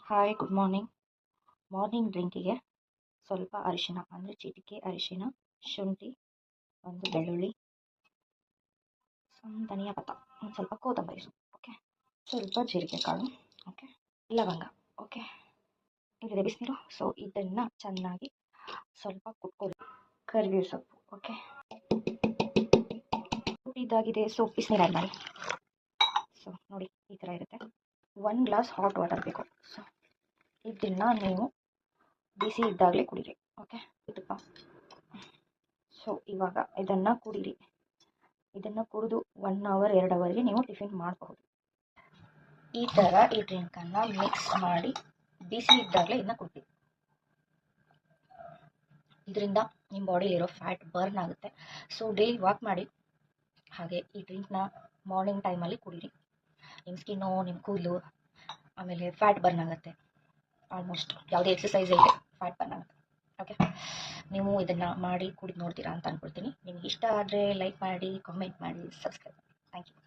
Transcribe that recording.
Hi, good morning. Morning ಡ್ರಿಂಕಿಗೆ ಸ್ವಲ್ಪ ಅರಿಶಿನ ಅಂದರೆ ಚಿಟಿಕೆ ಅರಿಶಿನ, ಶುಂಠಿ, ಒಂದು ಬೆಳ್ಳುಳ್ಳಿ, ಧನಿಯಾ ಪತ್ತ, ಒಂದು ಸ್ವಲ್ಪ ಕೊತ್ತಂಬರಿ ಸೊಪ್ಪು, ಓಕೆ, ಸ್ವಲ್ಪ ಜೀರಿಗೆ ಕಾಳು, ಓಕೆ, ಲವಂಗ, ಓಕೆ, ಇಲ್ಲಿದೆ ಬಿಸಿನೀರು. ಸೊ ಇದನ್ನು ಚೆನ್ನಾಗಿ ಸ್ವಲ್ಪ ಕುಟ್ಕೊಳ್ಳಿ. ಕರಿಬೇವು ಸೊಪ್ಪು, ಓಕೆ, ಇದಾಗಿದೆ. ಸೊ ಬಿಸಿನೀರು ಆ್ಯಡ್ ಮಾಡಿ. ಸೊ ನೋಡಿ, ಈ ಥರ ಇರುತ್ತೆ. 1 ಗ್ಲಾಸ್ ಹಾಟ್ ವಾಟರ್ ಬೇಕು. ಸೊ ಇದನ್ನು ನೀವು ಬಿಸಿ ಇದ್ದಾಗಲೇ ಕುಡೀರಿ, ಓಕೆ. ತುಪ್ಪ. ಸೊ ಇವಾಗ ಇದನ್ನು ಕುಡೀರಿ. ಇದನ್ನು ಕುಡಿದು 1 ಅವರ್ 2 ಅವರ್ಗೆ ನೀವು ಟಿಫಿನ್ ಮಾಡಬಹುದು. ಈ ಥರ ಈ ಡ್ರಿಂಕನ್ನು ಮಿಕ್ಸ್ ಮಾಡಿ ಬಿಸಿ ಇದ್ದಾಗಲೇ ಇದನ್ನ ಕುಡಿರಿ. ಇದರಿಂದ ನಿಮ್ಮ ಬಾಡಿಲಿರೋ ಫ್ಯಾಟ್ ಬರ್ನ್ ಆಗುತ್ತೆ. ಸೊ ಡೈಲಿ ವಾಕ್ ಮಾಡಿ, ಹಾಗೆ ಈ ಡ್ರಿಂಕ್ನ ಮಾರ್ನಿಂಗ್ ಟೈಮಲ್ಲಿ ಕುಡೀರಿ. ನಿಮ್ಮ ಸ್ಕಿನ್ನು, ನಿಮ್ಮ ಕೂದಲು, ಆಮೇಲೆ ಫ್ಯಾಟ್ ಬರ್ನ್ ಆಗುತ್ತೆ. ಆಲ್ಮೋಸ್ಟ್ ಯಾವುದೇ ಎಕ್ಸಸೈಸ್ ಇಲ್ಲದೆ ಫ್ಯಾಟ್ ಬರ್ನ್ ಆಗುತ್ತೆ, ಓಕೆ. ನೀವು ಇದನ್ನು ಮಾಡಿ ಕುಡಿದು ನೋಡ್ತೀರಾ ಅಂತ ಅಂದ್ಕೊಳ್ತೀನಿ. ನಿಮ್ಗೆ ಇಷ್ಟ ಆದರೆ ಲೈಕ್ ಮಾಡಿ, ಕಾಮೆಂಟ್ ಮಾಡಿ, ಸಬ್ಸ್ಕ್ರೈಬ್ ಮಾಡಿ. Thank you.